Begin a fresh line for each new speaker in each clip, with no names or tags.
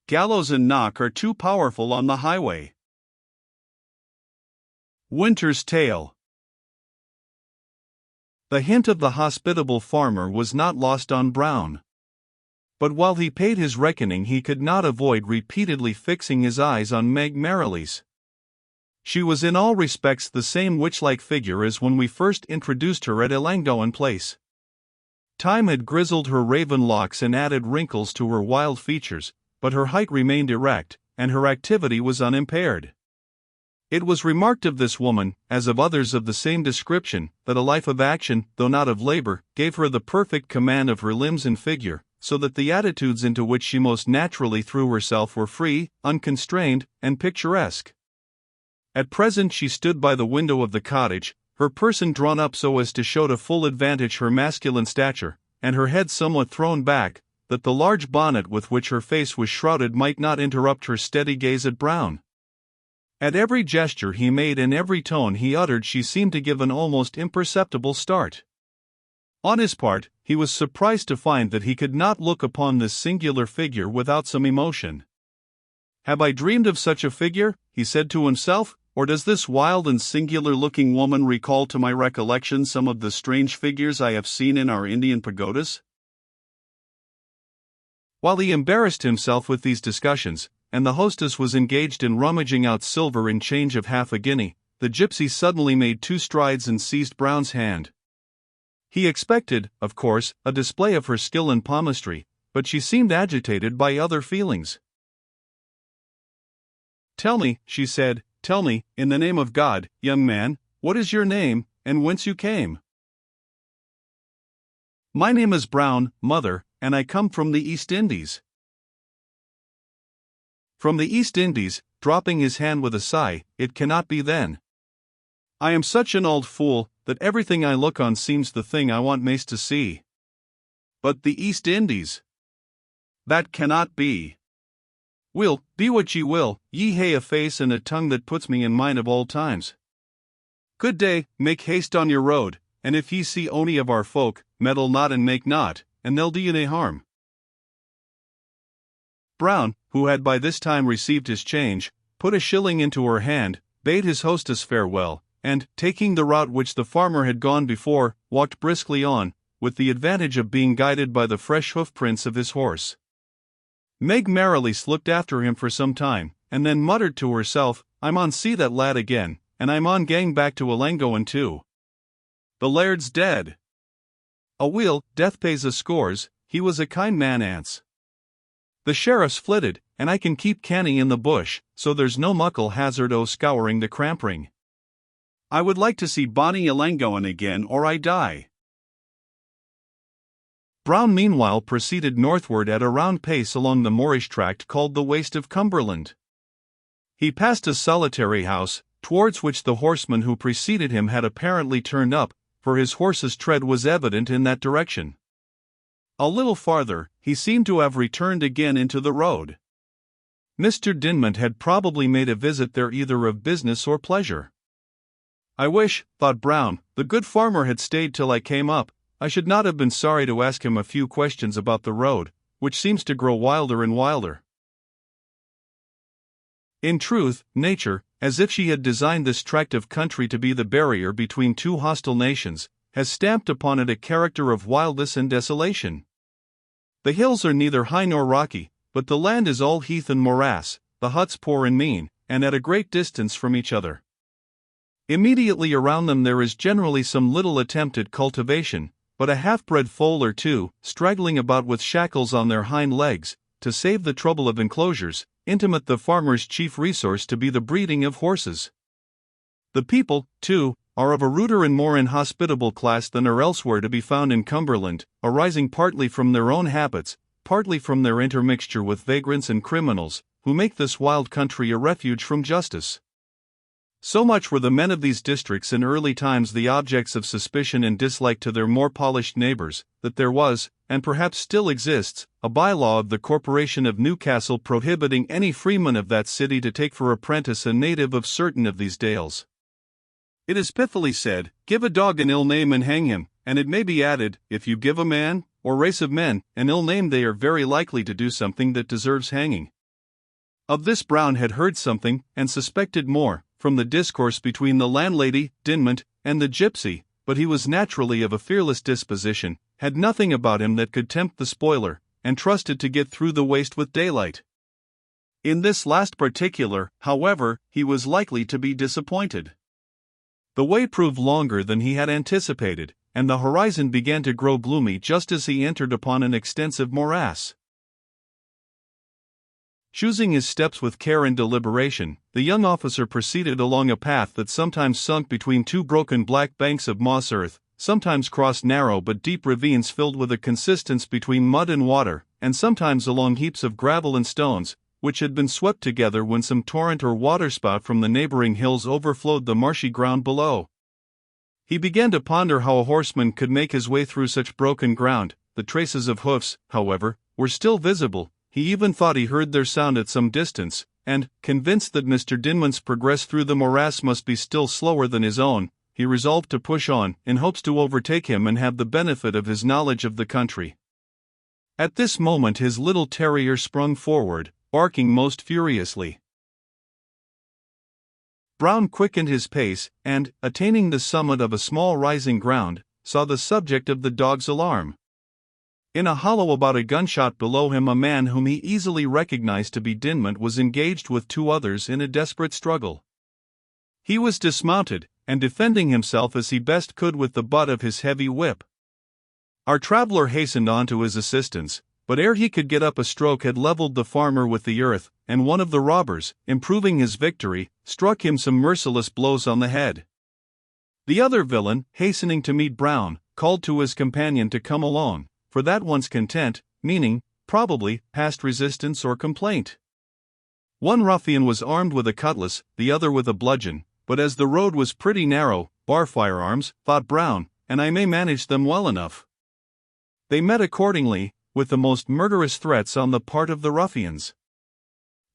gallows and knock are too powerful on the highway. Winter's Tale. The hint of the hospitable farmer was not lost on Brown. But while he paid his reckoning, he could not avoid repeatedly fixing his eyes on Meg Merrilies. She was in all respects the same witch-like figure as when we first introduced her at Ellangowan Place. Time had grizzled her raven locks and added wrinkles to her wild features, but her height remained erect, and her activity was unimpaired. It was remarked of this woman, as of others of the same description, that a life of action, though not of labor, gave her the perfect command of her limbs and figure, so that the attitudes into which she most naturally threw herself were free, unconstrained, and picturesque. At present she stood by the window of the cottage, her person drawn up so as to show to full advantage her masculine stature, and her head somewhat thrown back, that the large bonnet with which her face was shrouded might not interrupt her steady gaze at Brown. At every gesture he made and every tone he uttered she seemed to give an almost imperceptible start. On his part, he was surprised to find that he could not look upon this singular figure without some emotion. "Have I dreamed of such a figure?" he said to himself, "or does this wild and singular-looking woman recall to my recollection some of the strange figures I have seen in our Indian pagodas?" While he embarrassed himself with these discussions, and the hostess was engaged in rummaging out silver in change of half a guinea, the gypsy suddenly made 2 strides and seized Brown's hand. He expected, of course, a display of her skill in palmistry, but she seemed agitated by other feelings. "Tell me," she said, "tell me, in the name of God, young man, what is your name, and whence you came?" "My name is Brown, mother, and I come from the East Indies." "From the East Indies," dropping his hand with a sigh, "it cannot be then. I am such an old fool, that everything I look on seems the thing I want maist to see. But the East Indies? That cannot be. Will, be what ye will, ye hae a face and a tongue that puts me in mind of old times. Good day, make haste on your road, and if ye see ony of our folk, meddle not and make not, and they'll do ye nae harm." Brown, who had by this time received his change, put a shilling into her hand, bade his hostess farewell, and, taking the route which the farmer had gone before, walked briskly on, with the advantage of being guided by the fresh hoof-prints of his horse. Meg Merrilies looked after him for some time, and then muttered to herself, "I'm on see that lad again, and I'm on gang back to Ellangowan too. The laird's dead. Aweel, death pays a scores, he was a kind man ance. The sheriff's flitted, and I can keep canny in the bush, so there's no muckle hazard o' scouring the crampring. I would like to see bonny Ellangowan again or I die." Brown meanwhile proceeded northward at a round pace along the moorish tract called the Waste of Cumberland. He passed a solitary house, towards which the horseman who preceded him had apparently turned up, for his horse's tread was evident in that direction. A little farther, he seemed to have returned again into the road. Mr. Dinmont had probably made a visit there either of business or pleasure. "I wish," thought Brown, "the good farmer had stayed till I came up. I should not have been sorry to ask him a few questions about the road, which seems to grow wilder and wilder." In truth, nature, as if she had designed this tract of country to be the barrier between 2 hostile nations, has stamped upon it a character of wildness and desolation. The hills are neither high nor rocky, but the land is all heath and morass, the huts poor and mean, and at a great distance from each other. Immediately around them there is generally some little attempt at cultivation, but a half-bred foal or 2, straggling about with shackles on their hind legs, to save the trouble of enclosures, intimate the farmer's chief resource to be the breeding of horses. The people, too, are of a ruder and more inhospitable class than are elsewhere to be found in Cumberland, arising partly from their own habits, partly from their intermixture with vagrants and criminals, who make this wild country a refuge from justice. So much were the men of these districts in early times the objects of suspicion and dislike to their more polished neighbors, that there was, and perhaps still exists, a by-law of the Corporation of Newcastle prohibiting any freeman of that city to take for apprentice a native of certain of these dales. It is pithily said, "Give a dog an ill name and hang him," and it may be added, if you give a man, or race of men, an ill name they are very likely to do something that deserves hanging. Of this Brown had heard something, and suspected more, from the discourse between the landlady, Dinmont, and the gypsy, but he was naturally of a fearless disposition, had nothing about him that could tempt the spoiler, and trusted to get through the waste with daylight. In this last particular, however, he was likely to be disappointed. The way proved longer than he had anticipated, and the horizon began to grow gloomy just as he entered upon an extensive morass. Choosing his steps with care and deliberation, the young officer proceeded along a path that sometimes sunk between two broken black banks of moss earth, sometimes crossed narrow but deep ravines filled with a consistence between mud and water, and sometimes along heaps of gravel and stones, which had been swept together when some torrent or waterspout from the neighboring hills overflowed the marshy ground below. He began to ponder how a horseman could make his way through such broken ground. The traces of hoofs, however, were still visible. He even thought he heard their sound at some distance, and, convinced that Mr. Dinmont's progress through the morass must be still slower than his own, he resolved to push on, in hopes to overtake him and have the benefit of his knowledge of the country. At this moment his little terrier sprung forward, barking most furiously. Brown quickened his pace, and, attaining the summit of a small rising ground, saw the subject of the dog's alarm. In a hollow about a gunshot below him a man whom he easily recognized to be Dinmont was engaged with two others in a desperate struggle. He was dismounted, and defending himself as he best could with the butt of his heavy whip. Our traveler hastened on to his assistance, but ere he could get up a stroke had leveled the farmer with the earth, and one of the robbers, improving his victory, struck him some merciless blows on the head. The other villain, hastening to meet Brown, called to his companion to come along, for that one's content, meaning, probably, past resistance or complaint. One ruffian was armed with a cutlass, the other with a bludgeon, but as the road was pretty narrow, bar firearms, thought Brown, and I may manage them well enough. They met accordingly, with the most murderous threats on the part of the ruffians.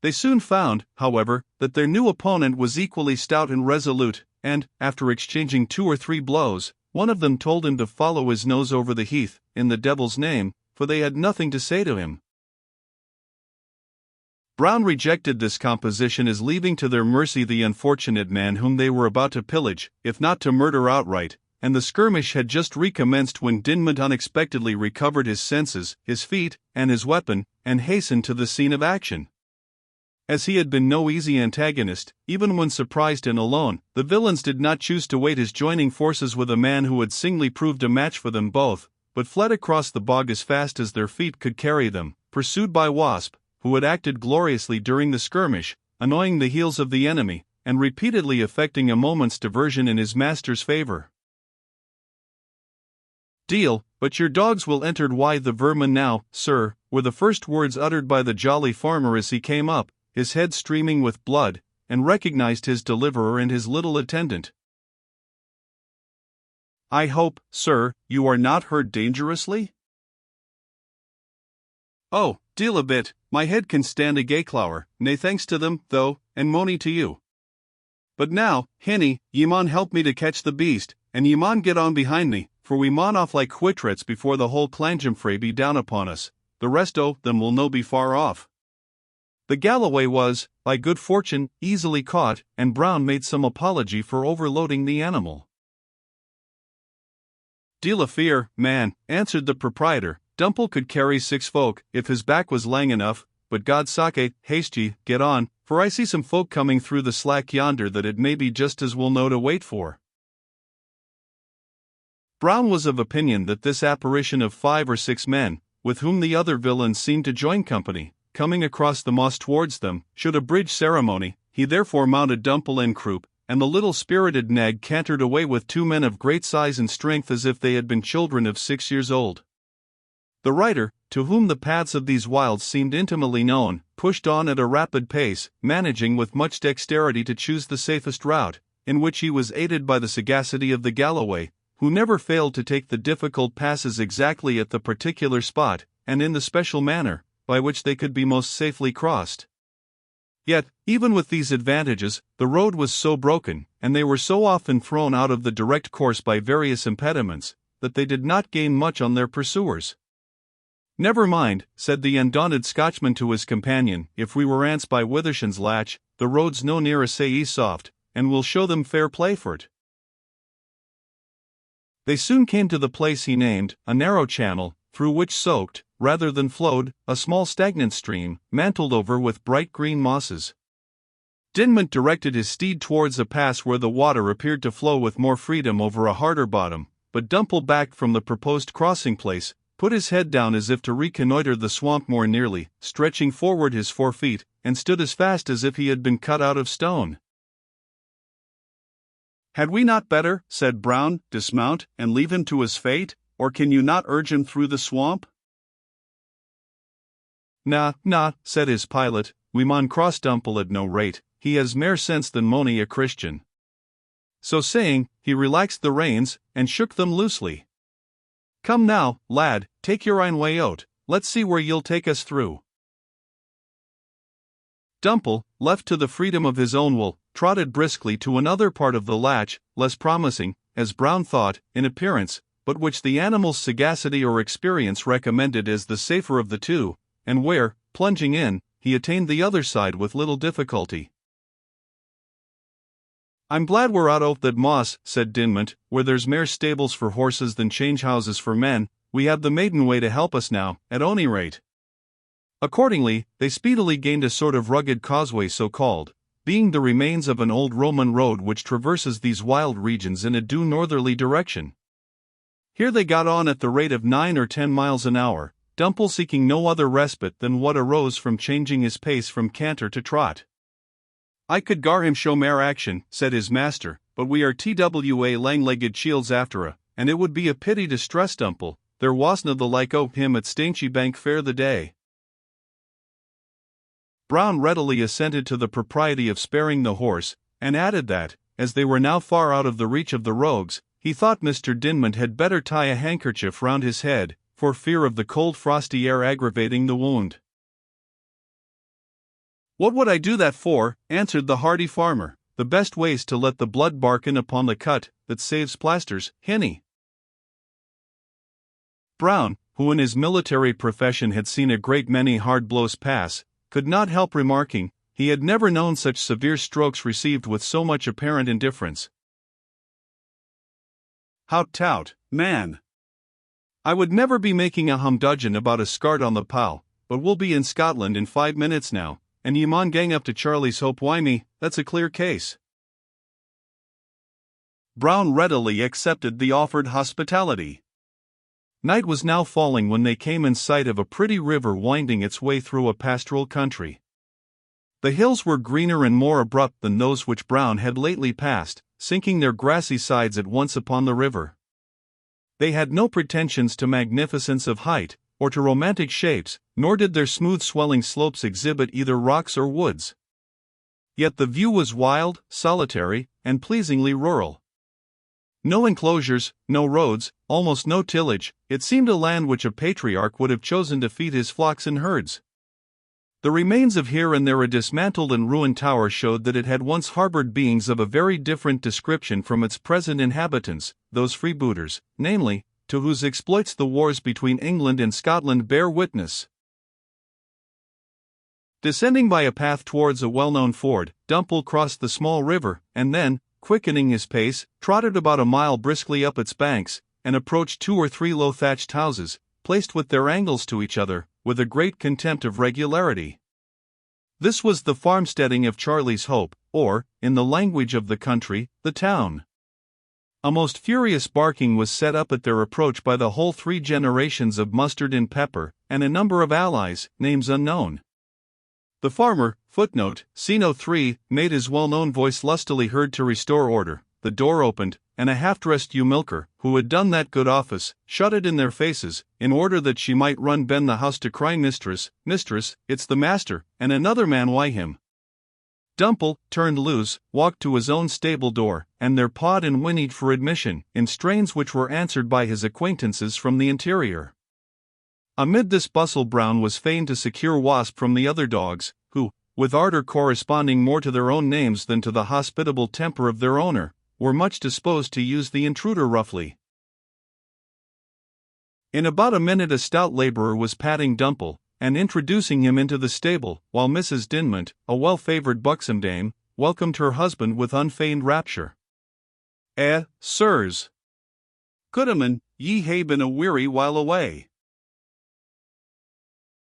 They soon found, however, that their new opponent was equally stout and resolute, and, after exchanging 2 or 3 blows, one of them told him to follow his nose over the heath, in the devil's name, for they had nothing to say to him. Brown rejected this composition as leaving to their mercy the unfortunate man whom they were about to pillage, if not to murder outright, and the skirmish had just recommenced when Dinmont unexpectedly recovered his senses, his feet, and his weapon, and hastened to the scene of action. As he had been no easy antagonist, even when surprised and alone, the villains did not choose to wait his joining forces with a man who had singly proved a match for them both, but fled across the bog as fast as their feet could carry them, pursued by Wasp, who had acted gloriously during the skirmish, annoying the heels of the enemy, and repeatedly effecting a moment's diversion in his master's favor. "Deal, but your dogs will entered why the vermin now, sir," were the first words uttered by the jolly farmer as he came up, his head streaming with blood, and recognized his deliverer and his little attendant. "I hope, sir, you are not hurt dangerously?" "Oh, deal a bit, my head can stand a gay clower, nae thanks to them, though, and mony to you. But now, hinny, ye maun help me to catch the beast, and ye maun get on behind me, for we maun off like whitrets before the whole clanjumfray be down upon us, the rest o' them will no be far off." The Galloway was, by good fortune, easily caught, and Brown made some apology for overloading the animal. "Deal a fear, man," answered the proprietor, "Dumple could carry 6 folk, if his back was lang enough, but God sake, haste ye, get on, for I see some folk coming through the slack yonder that it may be just as we'll know to wait for." Brown was of opinion that this apparition of 5 or 6 men, with whom the other villains seemed to join company, coming across the moss towards them, should abridge ceremony. He therefore mounted Dumple en croupe, and the little spirited nag cantered away with 2 men of great size and strength as if they had been children of 6 years old. The rider, to whom the paths of these wilds seemed intimately known, pushed on at a rapid pace, managing with much dexterity to choose the safest route, in which he was aided by the sagacity of the Galloway, who never failed to take the difficult passes exactly at the particular spot, and in the special manner, by which they could be most safely crossed. Yet, even with these advantages, the road was so broken, and they were so often thrown out of the direct course by various impediments, that they did not gain much on their pursuers. "Never mind," said the undaunted Scotchman to his companion, "if we were ants by Withershan's latch, the road's no near a sae soft, and we'll show them fair play for't." They soon came to the place he named, a narrow channel, through which soaked, rather than flowed, a small stagnant stream, mantled over with bright green mosses. Dinmont directed his steed towards a pass where the water appeared to flow with more freedom over a harder bottom, but Dumple backed from the proposed crossing place, put his head down as if to reconnoiter the swamp more nearly, stretching forward his 4 feet, and stood as fast as if he had been cut out of stone. "Had we not better," said Brown, "dismount, and leave him to his fate, or can you not urge him through the swamp?" "Nah," said his pilot, "we maun cross Dumple at no rate, he has mair sense than mony a Christian." So saying, he relaxed the reins, and shook them loosely. "Come now, lad, take your own way out, let's see where you'll take us through." Dumple, left to the freedom of his own will, trotted briskly to another part of the latch, less promising, as Brown thought, in appearance, but which the animal's sagacity or experience recommended as the safer of the two, and where, plunging in, he attained the other side with little difficulty. "I'm glad we're out o' that moss," said Dinmont, "where there's mair stables for horses than change houses for men. We have the maiden way to help us now, at ony rate." Accordingly, they speedily gained a sort of rugged causeway so called, being the remains of an old Roman road which traverses these wild regions in a due northerly direction. Here they got on at the rate of 9 or 10 miles an hour, Dumple seeking no other respite than what arose from changing his pace from canter to trot. "I could gar him show mair action," said his master, "but we are twa lang-legged shields after a, and it would be a pity to stress Dumple, there wasna the like o' him at Stainchy Bank fair the day." Brown readily assented to the propriety of sparing the horse, and added that, as they were now far out of the reach of the rogues, he thought Mr. Dinmont had better tie a handkerchief round his head, for fear of the cold frosty air aggravating the wound. "What would I do that for?" answered the hardy farmer. "The best way's to let the blood barken upon the cut, that saves plasters, hinny." Brown, who in his military profession had seen a great many hard blows pass, could not help remarking, he had never known such severe strokes received with so much apparent indifference. "Hout tout, man! I would never be making a humdudgeon about a scart on the pow, but we'll be in Scotland in 5 minutes now, and ye maun gang up to Charlie's Hope Wymie, that's a clear case." Brown readily accepted the offered hospitality. Night was now falling when they came in sight of a pretty river winding its way through a pastoral country. The hills were greener and more abrupt than those which Brown had lately passed, sinking their grassy sides at once upon the river. They had no pretensions to magnificence of height, or to romantic shapes, nor did their smooth swelling slopes exhibit either rocks or woods. Yet the view was wild, solitary, and pleasingly rural. No enclosures, no roads, almost no tillage, it seemed a land which a patriarch would have chosen to feed his flocks and herds. The remains of here and there a dismantled and ruined tower showed that it had once harbored beings of a very different description from its present inhabitants, those freebooters, namely, to whose exploits the wars between England and Scotland bear witness. Descending by a path towards a well-known ford, Dumple crossed the small river, and then, quickening his pace, trotted about a mile briskly up its banks, and approached 2 or 3 low thatched houses, placed with their angles to each other, with a great contempt of regularity. This was the farmsteading of Charlie's Hope, or, in the language of the country, the town. A most furious barking was set up at their approach by the whole 3 generations of Mustard and Pepper, and a number of allies, names unknown. The farmer, *C03, made his well-known voice lustily heard to restore order. The door opened, and a half-dressed ewe-milker, who had done that good office, shut it in their faces, in order that she might run ben the house to cry, "Mistress, mistress, it's the master, and another man why him." Dumple, turned loose, walked to his own stable door, and there pawed and whinnied for admission, in strains which were answered by his acquaintances from the interior. Amid this bustle Brown was fain to secure Wasp from the other dogs, who, with ardor corresponding more to their own names than to the hospitable temper of their owner, were much disposed to use the intruder roughly. In about a minute a stout labourer was patting Dumple, and introducing him into the stable, while Mrs. Dinmont, a well-favoured buxom dame, welcomed her husband with unfeigned rapture. Sirs. Goodman, ye hae been a weary while away.